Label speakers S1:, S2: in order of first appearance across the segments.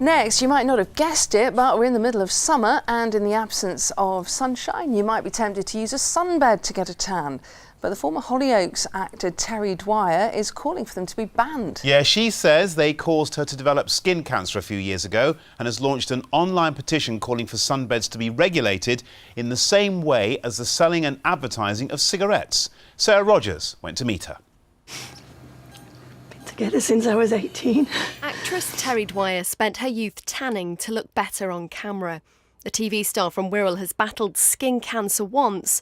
S1: Next, you might not have guessed it, but we're in the middle of summer and in the absence of sunshine, you might be tempted to use a sunbed to get a tan. But the former Hollyoaks actor Terri Dwyer is calling for them to be banned.
S2: Yeah, she says they caused her to develop skin cancer a few years ago and has launched an online petition calling for sunbeds to be regulated in the same way as the selling and advertising of cigarettes. Sarah Rogers went to meet her.
S3: Together since I was 18.
S4: Actress Terri Dwyer spent her youth tanning to look better on camera. The TV star from Wirral has battled skin cancer once,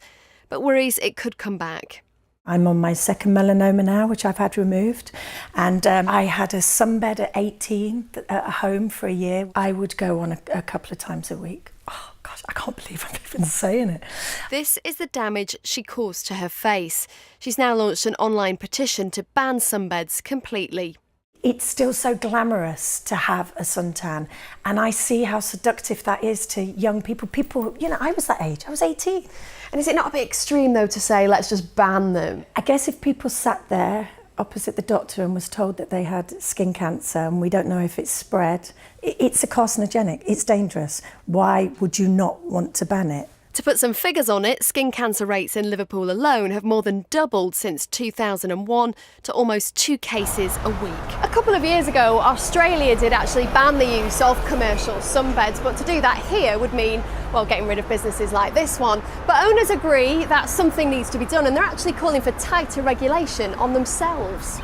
S4: but worries it could come back.
S3: I'm on my second melanoma now, which I've had removed. And I had a sunbed at 18 at home for a year. I would go on a couple of times a week. Oh, gosh, I can't believe I'm even saying it.
S4: This is the damage she caused to her face. She's now launched an online petition to ban sunbeds completely.
S3: It's still so glamorous to have a suntan, and I see how seductive that is to young people. People, you know, I was that age, I was 18.
S4: And is it not a bit extreme, though, to say, let's just ban them?
S3: I guess if people sat there opposite the doctor and was told that they had skin cancer and we don't know if it's spread, it's a carcinogenic, it's dangerous. Why would you not want to ban it?
S4: To put some figures on it, skin cancer rates in Liverpool alone have more than doubled since 2001 to almost 2 cases a week. A couple of years ago, Australia did actually ban the use of commercial sunbeds, but to do that here would mean, well, getting rid of businesses like this one. But owners agree that something needs to be done, and they're actually calling for tighter regulation on themselves.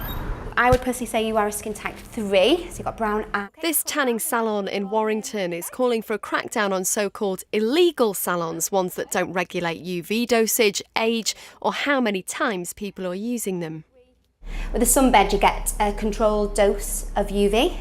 S5: I would personally say you are a skin type 3, so you've got brown eyes.
S4: This tanning salon in Warrington is calling for a crackdown on so-called illegal salons, ones that don't regulate UV dosage, age, or how many times people are using them.
S5: With a sunbed, you get a controlled dose of UV,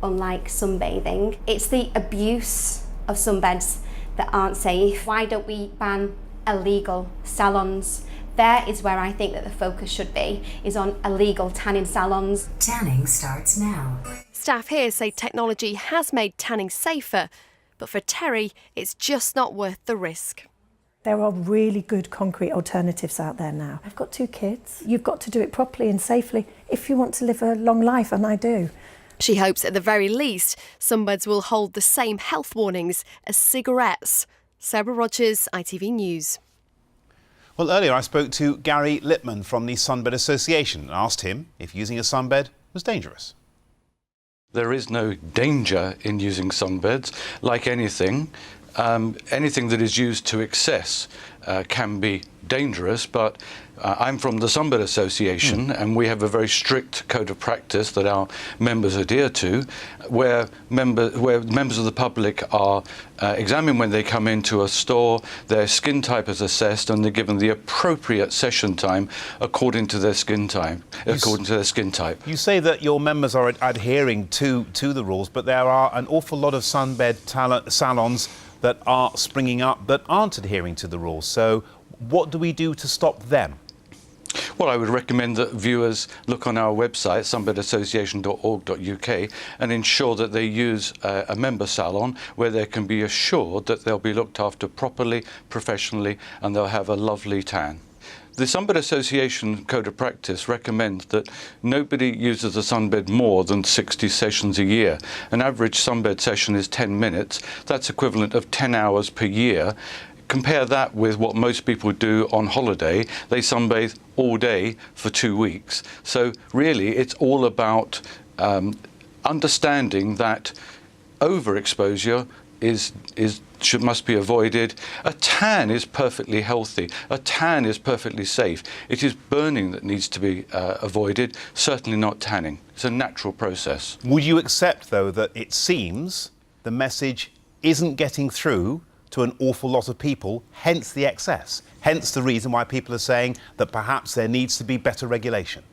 S5: unlike sunbathing. It's the abuse of sunbeds that aren't safe. Why don't we ban illegal salons? There is where I think that the focus should be, is on illegal tanning salons.
S6: Tanning starts now.
S4: Staff here say technology has made tanning safer, but for Terri, it's just not worth the risk.
S3: There are really good concrete alternatives out there now. I've got 2 kids. You've got to do it properly and safely if you want to live a long life, and I do.
S4: She hopes at the very least, sunbeds will hold the same health warnings as cigarettes. Sarah Rogers, ITV News.
S2: Well, earlier I spoke to Gary Littman from the Sunbed Association and asked him if using a sunbed was dangerous.
S7: There is no danger in using sunbeds. Like anything, anything that is used to excess can be dangerous, but I'm from the Sunbed Association and we have a very strict code of practice that our members adhere to, where members of the public are examined when they come into a store, their skin type is assessed and they're given the appropriate session time according to their skin type. You
S2: say that your members are adhering to the rules, but there are an awful lot of sunbed salons that are springing up that aren't adhering to the rules. So what do we do to stop them?
S7: Well, I would recommend that viewers look on our website, sunbedassociation.org.uk, and ensure that they use a member salon where they can be assured that they'll be looked after properly, professionally, and they'll have a lovely tan. The Sunbed Association Code of Practice recommends that nobody uses a sunbed more than 60 sessions a year. An average sunbed session is 10 minutes. That's equivalent of 10 hours per year. Compare that with what most people do on holiday. They sunbathe all day for 2 weeks. So really, it's all about understanding that overexposure must be avoided. A tan is perfectly healthy. A tan is perfectly safe. It is burning that needs to be avoided, certainly not tanning. It's a natural process.
S2: Would you accept, though, that it seems the message isn't getting through to an awful lot of people, hence the excess, hence the reason why people are saying that perhaps there needs to be better regulation?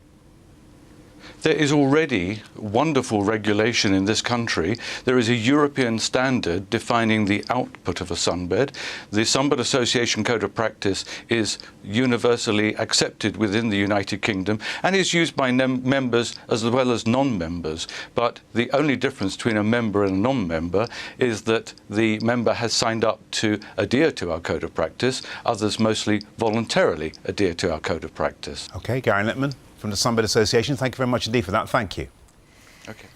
S7: There is already wonderful regulation in this country. There is a European standard defining the output of a sunbed. The Sunbed Association Code of Practice is universally accepted within the United Kingdom and is used by members as well as non-members. But the only difference between a member and a non-member is that the member has signed up to adhere to our Code of Practice. Others mostly voluntarily adhere to our Code of Practice.
S2: OK, Gary Littman from the Sunbed Association, thank you very much indeed for that. Thank you.
S7: OK.